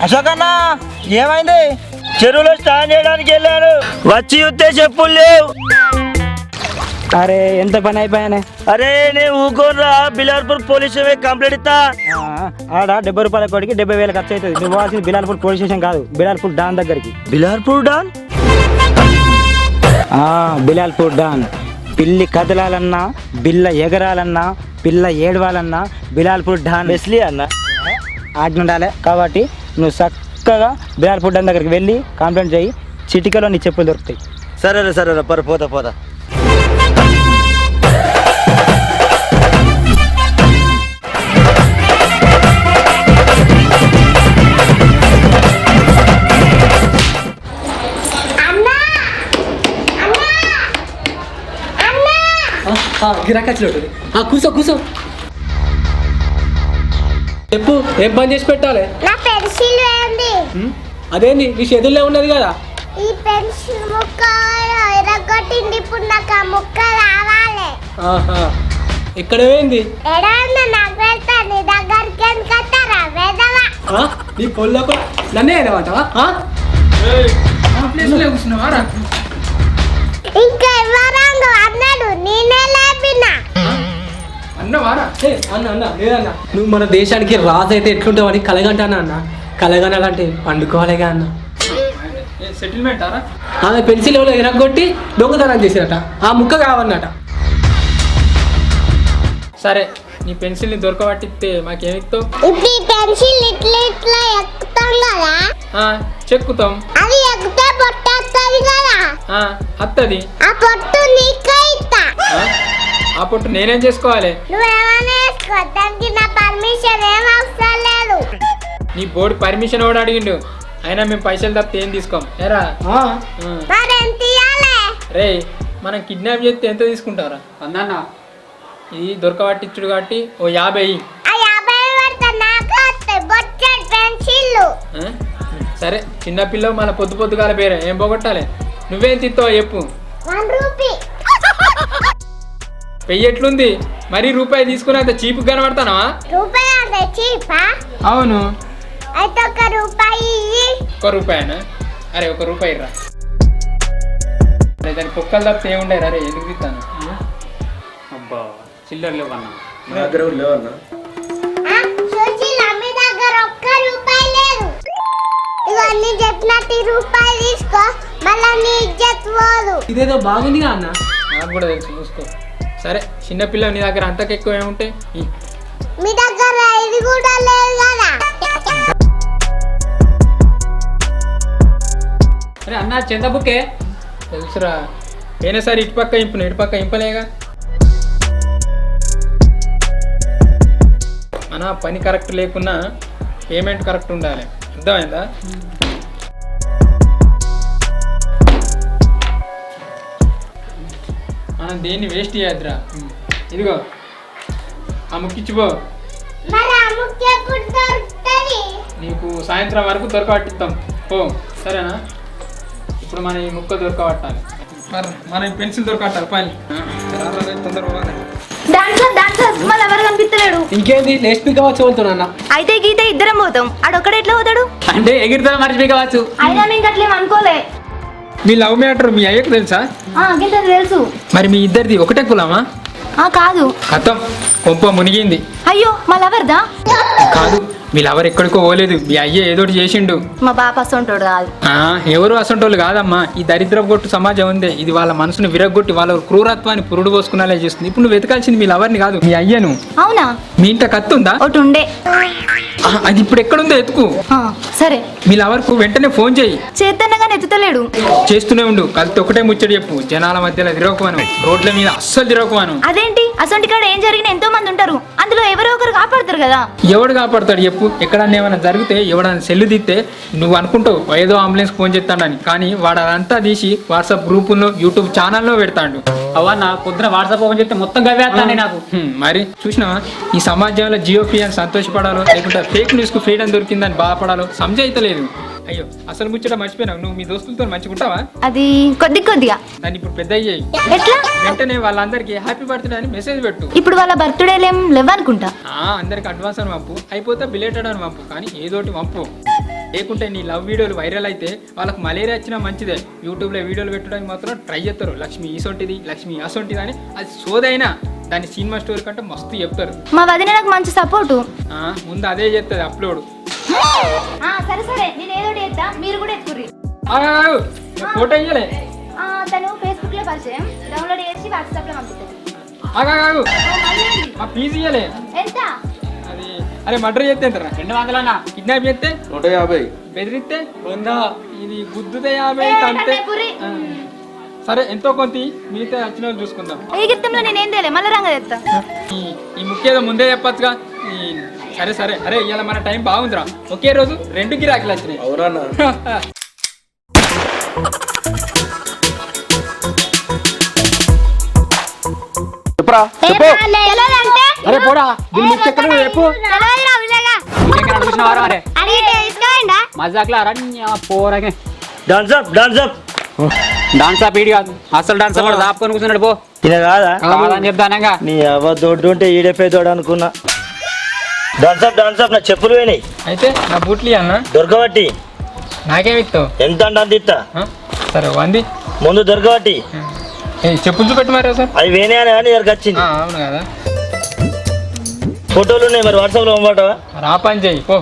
అశోకన్న ఏమైంది? చెరువులో స్నానం చేయడానికి వెళ్ళాను, వచ్చి చూస్తే చెప్పులు లేవు. అరే ఎంత పని అయిపోయానే. అరే నేను ఊకోర్రా, బిలార్పూర్ పోలీస్ కంప్లైంట్ ఇస్తా. ఆడ 70 రూపాయల కోడికి 70,000 ఖర్చు అవుతుంది. నువ్వు పోవాల్సింది బిలార్పూర్ పోలీస్ స్టేషన్ కాదు, బిలార్పూర్ డాన్ దగ్గరికి. బిలార్పూర్ డాన్? బిలార్పూర్ డాన్. పిల్లి కదలాలన్నా, బిల్ల ఎగరాలన్నా, పిల్ల ఏడవాలన్నా బిలార్పూర్ డాన్ బెస్లీ అన్న ఆజ్ఞ ఉండాలి. కాబట్టి నువ్వు చక్కగా బిలార్పూర్ డాన్ దగ్గరికి వెళ్ళి కంప్లైంట్ చేయి. చిటికలో నీ చెప్పులు దొరుకుతాయి. సరేరా సరేరా, పోతా పోతా. గిరాకచ్చులు కూసో కూసో. చెప్పు, ఏం పని చేసి పెట్టాలి? నా పెన్సిల్ ఏంది? అదేంది నీ చేతుల్లో ఉన్నది కదా. ఈ పెన్సిల్ ముక్క ఎరగొట్టింది, ఇప్పుడు నాకు ఆ ముక్క రావాలి. ఎక్కడ పోయింది? ఎడన్నా నాకు వెళ్తా, నీ దగ్గరికి ఎందుకు వస్తారా వేదవా? నీ పొల్లో నన్నే ఏడమంటావా? ఇంకా ఎవరంగా అన్నాడు, నేనే లేపినా. అన్నవారా? అన్న లేదన్నా. నువ్వు మన దేశానికి రాజు అయితే ఎట్లుంటావని కలగంటానా అన్న. కలగనాలంటే పండుకోవాలిగా అన్న. సెటిల్మెంట్ ఆమె పెన్సిల్ ఎవరో ఎరగొట్టి దొంగతనం చేసిరట, ఆ ముక్క కావన్నట. సరే, నీ పెన్సిల్ని దొరకబట్టిస్తే మాకేమిస్తావు? ఇప్పుడు ఈ పెన్సిల్ ఇట్లా ఇట్లా ఎక్కుతాం కదా, చెక్కుతాం. అది ఎక్కితే పొట్టు వస్తుంది కదా, అత్తది. ఆ పొట్టు నీకే ఇస్తా. ఆ పొట్టు నేనేం చేసుకోవాలి? నువ్వేమైనా వేసుకో, దానికి నా పర్మిషన్ ఏం అవసరం లేదు. నీ బోర్డు పర్మిషన్ కూడా అడిగిండు, అయినా మేము పైసలు తప్పితే ఏం తీసుకోం. ఏరా మరి ఎంత ఇవ్వాలి? రే, మనం కిడ్నాప్ చేస్తే ఎంత తీసుకుంటారా? అన్నా ఇది దొరకబట్టించుడు కాబట్టి ఓ 50. ఆ 50 పడితే నాకు వస్తాయి బొచ్చాడు పెన్సిల్. సరే, చిన్నపిల్లవు మన పొద్దుగాల పేరే ఏం పోగొట్టాలి? నువ్వేం తిత్తావు చెప్పు. 1 రూపీ. పెయ్యి ఎట్లుంది మరి? రూపాయి తీసుకుని అంత చీప్ కనబడతానా? రూపాయి అంటే చీపా? అవును. అయితే 1 రూపాయి. 1 రూపాయనా? అరే 1 రూపాయి రా. దాని కుక్కలు తప్పితే ఏముండే రే, ఎందుకు తిస్తాను? అబ్బా చిల్లర లేవన్నా. సుశీల, మీ దగ్గర 1 రూపాయి లేదు. ఇవన్నీ చెప్పినట్టు రూపాయి తీసుకో, మళ్ళీ నీ ఇజ్జత్ పోదు. ఇదేదో బాగుందిగా అన్న. నాకు కూడా తెలుసు, చూసుకో. సరే, చిన్నపిల్ల నీ దగ్గర అంతకు ఎక్కువ ఏముంటాయి? మీ దగ్గర ఇది కూడా లేదు కదా. అరే అన్న, చందబుక్కే తెలుసురా. పోయినసారి ఇటుపక్క ఇంపును, ఇటుపక్క ఇంపలేగా. మన పని కరెక్ట్ లేకున్నా పేమెంట్ కరెక్ట్ ఉండాలి, అర్థమైందా? మనం దేన్ని వేస్ట్ చేయద్దురా. ఇదిగో ఆ ముక్కిచ్చిపో. మరి ఆ ముక్క ఎప్పుడు దొరుకుతుంది? నీకు సాయంత్రం వరకు దొరకబట్టిస్తాం పో, సరేనా? ఇప్పుడు మన ఈ ముక్క దొరకబట్టాలి, మరి మన ఈ పెన్సిల్ దొరకబట్టాలి. పని తొందరగా మళ్ళీ ఎవరు కనిపిస్తలేడు. ఇంకేంది నెక్స్ట్ పీక్ అవ్వచ్చు వెళ్తున్నా. అయితే గీత ఇద్దరం పోతాం, ఆడొక్కడే ఎట్లా పోతాడు? అంటే ఎగిరితో మర్చిపోయి కావచ్చు. అయినా మేము అట్లేం అనుకోలే. మీ లవ్ మ్యాటర్ మీ అయ్యకు తెలుసా? తెలుసు. మరి మీ ఇద్దరిది ఒకటే కులమా? కాదు. కథం, కొంప మునిగింది. అయ్యో మా లవర్దా? కాదు, మీ లవర్ ఎక్కడికో పోలేదు, మీ అయ్య ఏదోటి చేసిండు. మా బాప అసంటోడు కాదు. ఎవరు అసంటోళ్ళు కాదమ్మా. ఈ దరిద్రపు కొట్టు సమాజం ఉంది, ఇది వాళ్ళ మనసును విరగొట్టి వాళ్ళ క్రూరత్వాన్ని పురుడు పోసుకునేలా చేస్తుంది. ఇప్పుడు నువ్వు వెతకాల్సింది మీ లవర్ని కాదు, మీ అయ్యను. అవునా? మీ ఇంట కత్తి ఉందా? ఒకటి ఉండే. అది ఇప్పుడు ఎక్కడుందో ఎత్తుకు. సరే, మీ లవర్ కు వెంటనే ఫోన్ చేయి. చేతనగానే ఎత్తుతలేడు. చేస్తూనే ఉండు, కలిసి ఒకటే ముచ్చడి చెప్పు. జనాల మధ్యలో తిరగకువాను, రోడ్ల మీద అస్సలు తిరగకువాను. అదేంటి? అసంటి కాడ ఏం జరిగినా ఎంతో మంది ఉంటారు, అందులో ఎవరో ఒకరు కాపాడతారు కదా. ఎవడు కాపాడతాడు చెప్పు? ఎక్కడన్నా ఏమైనా జరిగితే ఎవడన్నా సెల్లు తీస్తే నువ్వు అనుకుంటావు ఏదో అంబులెన్స్ ఫోన్ చేస్తాడని, కానీ వాడు అదంతా తీసి వాట్సాప్ గ్రూపుల్లో యూట్యూబ్ ఛానల్లో పెడతాడు. అవన్న పొద్దున వాట్సాప్ ఓపెన్ చేస్తే మొత్తం గవేస్తానే నాకు. మరి చూసినావా, ఈ సమాజంలో జియోఫీ అని సంతోషపడాలో లేకుంటే ఫేక్ న్యూస్ కు ఫ్రీడమ్ దొరికిందని బాధపడాలో సమజైతలేదు. అయ్యో అసలు ముచ్చట మర్చిపోయినావు. నువ్వు మీ దోస్తులతో మంచిగుంటావా? అది కొద్దిగా దాన్ని ఇప్పుడు పెద్ద అయ్యాయి ఎట్లా? వెంటనే వాళ్ళందరికీ హ్యాపీ బర్త్డే అని మెసేజ్ పెట్టు. ఇప్పుడు వాళ్ళ బర్త్డేలేం లేవనుకుంటా. అందరికి అడ్వాన్స్ అని పంపు, అయిపోతే బిలేటెడ్ అని పంపు, కానీ ఏదోటి పంపు. లేకుంటే నీ లవ్ వీడియోలు వైరల్ అయితే వాళ్ళకి మలేరియా వచ్చినా మంచిదే. యూట్యూబ్లో వీడియోలు పెట్టడానికి మాత్రం ట్రై చేస్తారు. లక్ష్మి ఈసొంటిది, లక్ష్మి అసొంటిది అని. అది సోదైనా దాని సినిమా స్టోరీ కంటే మస్తు చెప్తారు. మా వదిన నాకు మంచి సపోర్టు. ముందు అదే చేస్తుంది అప్లోడ్. సరే సరే, నేను ఏదో చేస్తా, మీరు కూడా ఎత్తుర్రి. ఫోటో ఇయ్యలే. తను ఫేస్బుక్ లో పరిచయం, డౌన్లోడ్ చేసి వాట్సాప్ లో పంపిస్తుంది. ఆగు మా ఫీజు ఇయ్యలే. ఎంత? అది అరే మర్డర్ చేస్తే ఎంతరా? 200. కిడ్నాప్ చేస్తే 150. బెదిరిస్తే 100. ఇది గుద్దుతే 50 అంతే. సరే ఎంతో కొంత మిగతా వచ్చిన వాళ్ళు చూసుకుందాం. ఈ గిత్తంలో నేనేం తేలే, మళ్ళీ రంగ తెస్తా. ఈ ముఖ్యదో ముందే చెప్పచ్చుగా. సరే సరే, అరే ఇవాళ మన టైం బాగుందిరా. ఒకే రోజు 2 గిరాకీలు వచ్చినాయి. అవునా? చెప్పరా చెప్పు. అరే పోడా దీని ముచ్చ ఎక్కడ చెప్పు. మజాక్లా పోరగే డాన్స్ అప్ డాన్స్ ఆ పీడి కాదు, అసలు డాన్స్ కూడా దాపుకొని కూర్చున్నాడు. పో ఇలా కాదా కాదని చెప్తానంగా. నీ అవ్వ దొడ్డు ఉంటే ఈడపై తోడు అనుకున్నా. డాన్స్ అప్ నా చెప్పులు పోయినాయి. అయితే నా బూట్లు అన్న దొరకబట్టి నాకేమి ఇస్తావు? ఎంత అంటే అంత ఇస్తా. సరే 100 ముందు దొరకబట్టి చెప్పులు చూపెట్టు మరి సార్. అవి వేనే అని ఇక్కడికి వచ్చింది. అవును కదా. ఫోటోలు ఉన్నాయి మరి వాట్సాప్ లో పంపటవా? రా పని చేయి పో.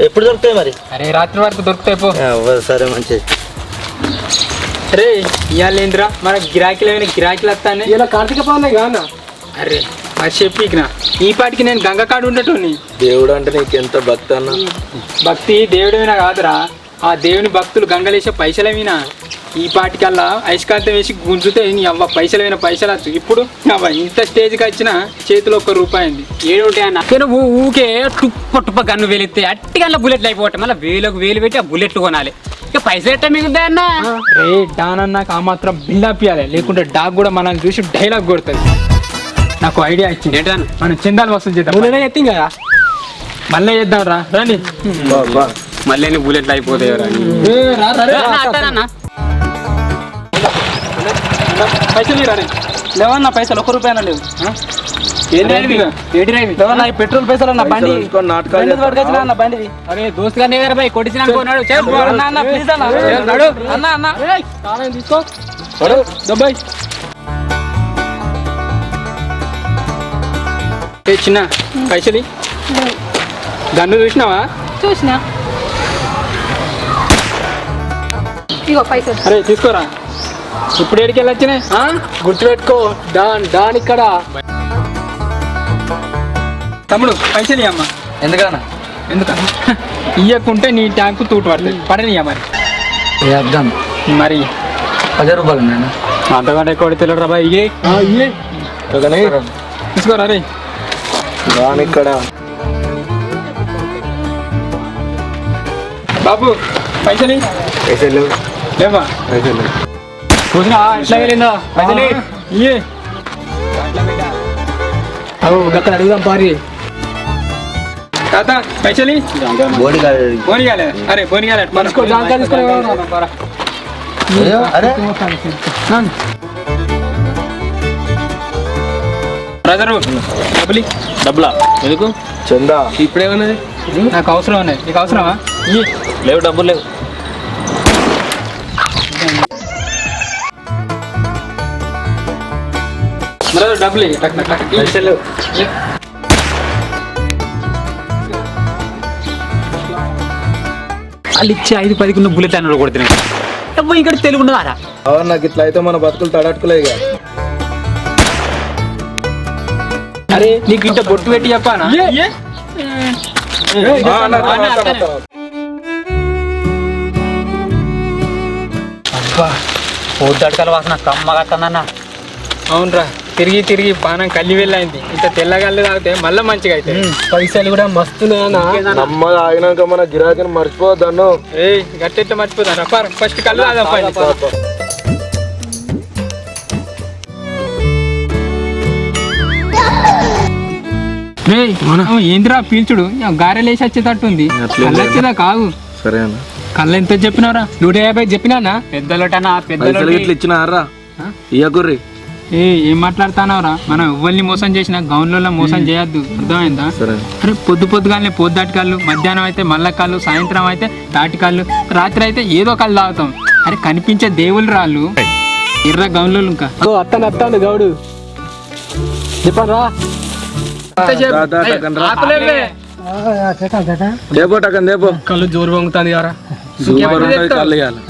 ఎప్పుడు దొరుకుతాయి మరి? అరే రాత్రి వరకు దొరుకుతాయి పో. సరే మంచిది. అరే ఇవాళ ఏందిరా మన గిరాకీలు ఏమైనా గిరాకీలు వస్తానే. ఇలా కార్తీక పౌర్ణమి కానా? అరే మరి చెప్పికినా ఈ పాటికి నేను గంగకాడు ఉండేటోని. దేవుడు అంటే నీకు ఎంత భక్తి అన్న. భక్తి దేవుడేమైనా కాదురా, ఆ దేవుని భక్తులు గంగలేసే పైసలేమైనా. ఈ పాటికల్లా ఐస్కాంతం వేసి గుంజుతే నీ అవ్వ పైసలైన పైసలు వచ్చు. ఇప్పుడు అవ్వ ఇంత స్టేజ్కి వచ్చిన చేతిలో ₹1 అయింది. ఏడుంటాయి అన్న. ఊకే టుప్ప గన్ను వెలిస్తే అట్టిగల్లా బుల్లెట్లు అయిపోతాయి. మళ్ళీ వేలు పెట్టి ఆ బుల్లెట్లు కొనాలి. ఇక పైసలు ఎట్ట మిగులుతాయి అన్న. రే డాన్ అన్నాక ఆ మాత్రం బిల్డప్ ఇవ్వాలి, లేకుంటే డాగ్ కూడా మనల్ని చూసి డైలాగ్ కొడుతుంది. నాకు ఐడియా ఇచ్చింది. ఏంటన్నా? మనం చందాలు వసూలు చేద్దాం. ఎత్తి కదా మళ్ళీ చేద్దాం రా. రండి. మళ్ళీ బుల్లెట్లు అయిపోతాయి. పైసలు రాని లేవన్నా పైసలు ₹1 లేవు. లేవన్నా పెట్రోల్ పైసలు అన్న బండి నాటకాలు పట్టుకొచ్చిన అన్న బండిది. అరే దోస్తు గారిని వేరే పోయి కొట్టించిన అనుకున్నాడు. అన్న ప్లీజ్ అన్న అన్న తీసుకో డబ్బాయి. చిన్న పైసలు గన్ను చూసినావా? చూసినా. ఇగో పైసలు. అరే తీసుకోరా. ఇప్పుడు ఏడికి వెళ్ళొచ్చినాయి గుర్తుపెట్టుకో డాన్ ఇక్కడ. తమ్ముడు పైసలు ఇవ్వమ్మ. ఎందుకన్నా? ఎందుకన్నా ఇయ్యకుంటే నీ ట్యాంకు తూటు పడుతుంది. పడనియా మరి. అర్థం మరి ₹10 నేను అంతకంటే ఎక్కువ తెలియదు రా. ఇయ్యే తీసుకోరా. రే ఇక్కడ బాబు పైసలు పైసలు లేవా? పైసలు చూసినా ఎట్లా వెళ్ళిందో పైసలు ఇయ్యే. అక్కడ అడుగుదాం పారి. తాత పైసలు బోనిగాలే. అరే బోనిగాలే బ్రదరు డబ్బులా ఎందుకు? చందా ఇప్పుడేమన్నది? నాకు అవసరం ఉన్నాయి. నీకు అవసరమా? లేవు, డబ్బులు లేవు. బ్రదర్ డబ్బులు పైసలు వాళ్ళు ఇచ్చి 5-10 ఉన్న బుల్లెట్ అన్నాడు కొడుతున్నాయి. ఇక్కడ తెలుగు ఉండదా? అవును, నాకు ఇట్లా అయితే మన బతుకులు తడట్టుకోలే. ఇక అరే నీకు ఇంత బొట్టు పెట్టి చెప్పానా? పోతాడుకల వాసన కమ్మగా వస్తుందన్న. అవునరా, తిరిగి తిరిగి పానం కల్లి వెళ్ళైంది. ఇంత తెల్లగల్లి తాగితే మళ్ళీ మంచిగా అయితే. పైసలు కూడా మస్తున్నాయన్నా. నమ్మగా ఆగినాక మన గిరాకీని మర్చిపోవద్దన్ను. ఏ గట్టెట్లా మర్చిపోతాను. ఫస్ట్ కళ్ళు తాగప్పండి. ఏంద్రా పీల్చుడు గారెలేసి వచ్చేటట్టుంది. వచ్చేదా కాదు. సరే అన్న. కళ్ళు ఎంత చెప్పినావురా? 150 చెప్పినా పెద్దలోటనా పైసలు ఇట్లా ఇచ్చినారా ఇయ్యకుర్రి. ఏం మాట్లాడుతున్నావురా? మనం ఎవరిని మోసం చేసినా గౌన్లలో మోసం చేయొద్దు, అర్థమైందా? అరే పొద్దుగానే పొద్దాటి కళ్ళు, మధ్యాహ్నం అయితే మల్ల కళ్ళు, సాయంత్రం అయితే తాటి కళ్ళు, రాత్రి అయితే ఏదో కళ్ళు తాగుతాం. అరే కనిపించే దేవుళ్ళు రాళ్ళు ఎర్ర గౌన్లు ఇంకా అత్తాను గౌడు చెప్పరా దేపో టకన్ దేపో కళ్ళు జోరు పొంగుతుంది కదా కళ్ళు ఇవ్వాలి.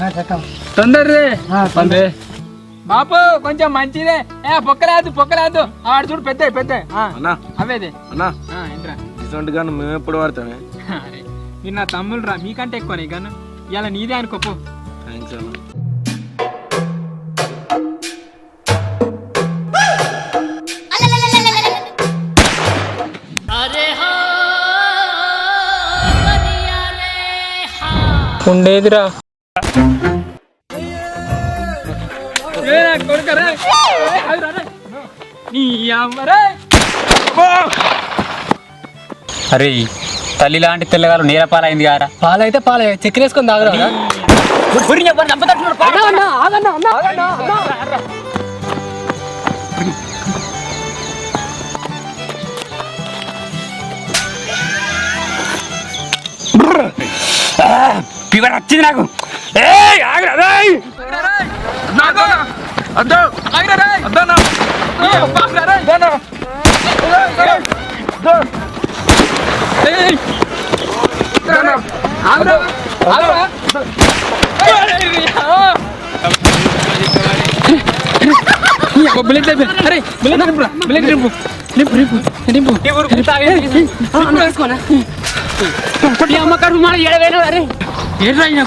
తొందరరే బాపు కొంచెం మంచిదే. పొక్కరాదు ఆడు చూడు పెద్ద అన్నా అవేదే అన్నా ఏంట్రా ఇటువంటి గాను మేము ఎప్పుడు వాడతామే. అరే మీరు నా తమ్ముళ్ళు రా, మీకంటే ఎక్కువ నీ గాను ఇలా నీదే అనుకోపు. థ్యాంక్స్ అన్న. ఉండేదిరా అరే తల్లి లాంటి తెల్లగారు నేరపాలైంది కారా. పాలైతే పాలే చక్కెర వేసుకొని తాగరా ఫీవర్ వచ్చింది నాకు.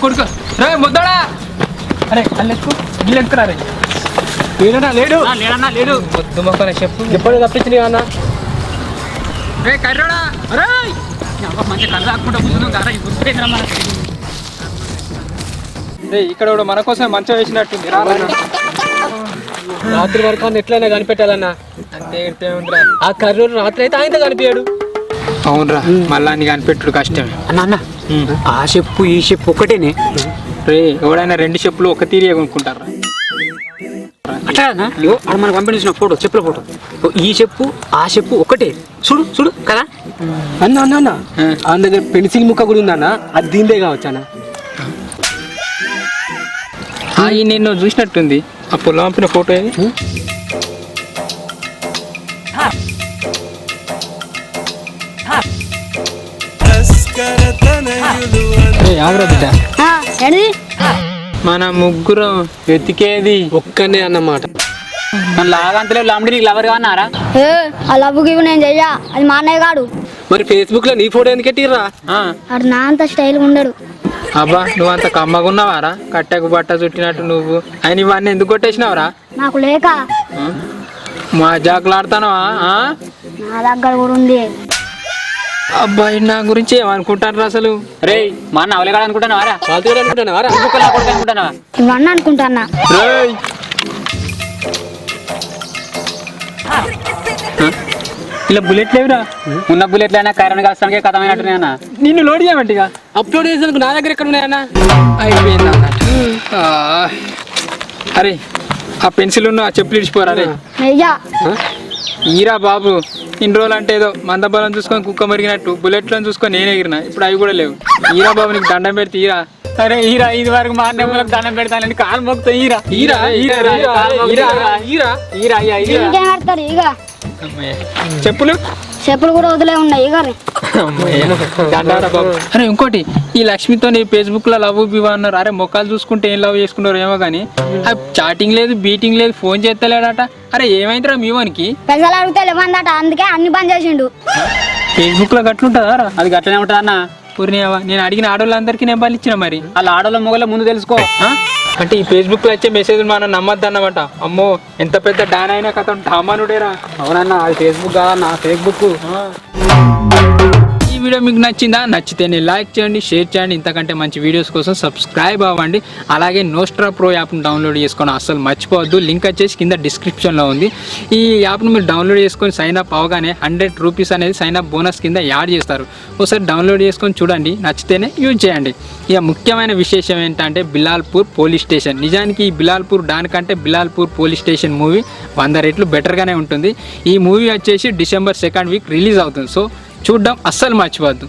కొడుకు రే ముద్దడా. అరే అల్లెక్కు గిల్లెక్కురా. రే లేడు లేడు ముద్దు మొక్కన చెప్పు ఎప్పుడు తప్పించింది అన్న రే కర్రోడా. అరే మంచి కర్ర ఆకుంటా కూర్చున్నాం కదా. రే ఇక్కడ మన కోసం మంచం వేసినట్టుంది. రాత్రి వరకు అన్న ఎట్లయినా కనిపెట్టాలన్నా. అంతే ఇడితే ఉందిరా. ఆ కర్నూలు రాత్రి అయితే ఆయన కనిపించాడు. అవునరా మళ్ళా నీ కనిపెట్టుడు కష్టమే. అన్న ఆ చెప్పు ఈ చెప్పు ఒకటేనే. రే ఎవడైనా 2 చెప్పులు ఒక తీరిగా కొనుక్కుంటారా? అట్లా అక్కడ మనకు పంపించిన ఫోటో చెప్పుల ఫోటో, ఈ చెప్పు ఆ చెప్పు ఒకటే. చూడు చూడు కదా అన్న అన్న అన్న ఆ దగ్గర పెన్సిల్ ముక్క కూడా ఉందన్న, అది దీందే కావచ్చు అన్న. ఈ నేను చూసినట్టుంది ఆ పొలం పంపిన ఫోటో ఏది? మన ముగ్గురం వెతికేది ఒక్కనే అన్నమాట. మన లాగంతలే లాంబడి నీకు లవర్ అన్నారా? ఆ లవ్వుకి నేను చెయ్యా, అది మా అన్నయ్య గాడు. మరి ఫేస్బుక్ లో నీ ఫోటో ఎందుకు ఎట్టిర్రా? అది నా అంత స్టైల్ ఉండడు. అబ్బా నువ్వు అంత కమ్మగున్నావారా? కట్టకు బట్ట చుట్టినట్టు నువ్వు. ఆయన ఇవన్నీ ఎందుకు కొట్టేసినావురా? నాకు లేక మా జాకులాడుతానవా? నా దగ్గర కూడా ఉంది. అబ్బాయి నా గురించి ఏమనుకుంటారు అసలు? రే మా అన్న అవలేగాడు అనుకుంటున్నావారా? అనుకుంటున్నావా? ఇవన్నీ అనుకుంటానా. ఇలా బుల్లెట్ లేవురా. ఉన్న బుల్లెట్లు అయినా కరెంట్ కాస్తానికే కథమైనట్టునే అన్న. నిన్ను లోడ్ చేయమంటిగా అప్లోడ్ చేసేందుకు నా దగ్గర ఎక్కడ ఉన్నాయన్న? అయిపోయింది అన్న. అరే ఆ పెన్సిల్ ఉన్న ఆ చెప్పులు ఇడిచిపోరా. రే అయ్యా ఈరా బాబు, ఇన్ని రోజులు అంటే ఏదో మందబలం చూసుకొని కుక్క మరిగినట్టు బుల్లెట్లను చూసుకొని నేను ఎగిరినా, ఇప్పుడు అవి కూడా లేవు. ఈరా బాబు నీకు దండం పెడితే ఈరా. అరే ఈరా ఇది వరకు మా అన్నమ్మలకు దండం పెడతానని కాలు మొక్కుతా. ఈరా ఇంకేం ఆడతారు ఇక? చెప్పులు చెప్పులు కూడా వదిలే ఉన్నాయి ఇక. అరే ఇంకోటి, ఈ లక్ష్మితో నీ ఫేస్బుక్ లో లవ్ బివా అన్నారు. అరే మొక్కలు చూసుకుంటే ఏం లవ్ చేసుకున్నారు ఏమో కానీ చాటింగ్ లేదు, బీటింగ్ లేదు, ఫోన్ చేస్తలేడట. అరే ఏమైందిరా మీ వానికి? పైసలు అడిగితే లేవన్నట, అందుకే అన్ని బంద్ చేసిండు. ఫేస్బుక్ లో గట్లుంటుందా రా? అది గట్లనే ఉంటుంది అన్న. పూర్ణియవా నేను అడిగిన ఆడవాళ్ళందరికీ నెంబర్లు ఇచ్చిన. మరి వాళ్ళ ఆడోళ్ళ మొగల ముందు తెలుసుకో. అంటే ఈ ఫేస్బుక్ లో వచ్చే మెసేజ్ మనం నమ్మద్దు అన్నమాట. అమ్మో ఎంత పెద్ద డాన్ అయినా కథ డామానుడేరా. అవునన్నా అది ఫేస్బుక్ కాదన్న, ఫేస్బుక్. ఈ వీడియో మీకు నచ్చితే లైక్ చేయండి, షేర్ చేయండి. ఇంతకంటే మంచి వీడియోస్ కోసం సబ్స్క్రైబ్ అవ్వండి. అలాగే నోస్ట్రా ప్రో యాప్ను డౌన్లోడ్ చేసుకొని అస్సలు మర్చిపోవద్దు. లింక్ వచ్చేసి కింద డిస్క్రిప్షన్లో ఉంది. ఈ యాప్ను మీరు డౌన్లోడ్ చేసుకొని సైన్ అప్ అవగానే 100 రూపీస్ అనేది సైన్ అప్ బోనస్ కింద యాడ్ చేస్తారు. ఒకసారి డౌన్లోడ్ చేసుకొని చూడండి, నచ్చితేనే యూజ్ చేయండి. ఇక ముఖ్యమైన విశేషం ఏంటంటే బిలాల్పూర్ పోలీస్ స్టేషన్. నిజానికి ఈ బిలాల్పూర్ దానికంటే బిలాల్పూర్ పోలీస్ స్టేషన్ మూవీ 100 రెట్లు బెటర్గానే ఉంటుంది. ఈ మూవీ వచ్చేసి December 2nd రిలీజ్ అవుతుంది. సో చూడడం అస్సలు మర్చిపోవద్దు.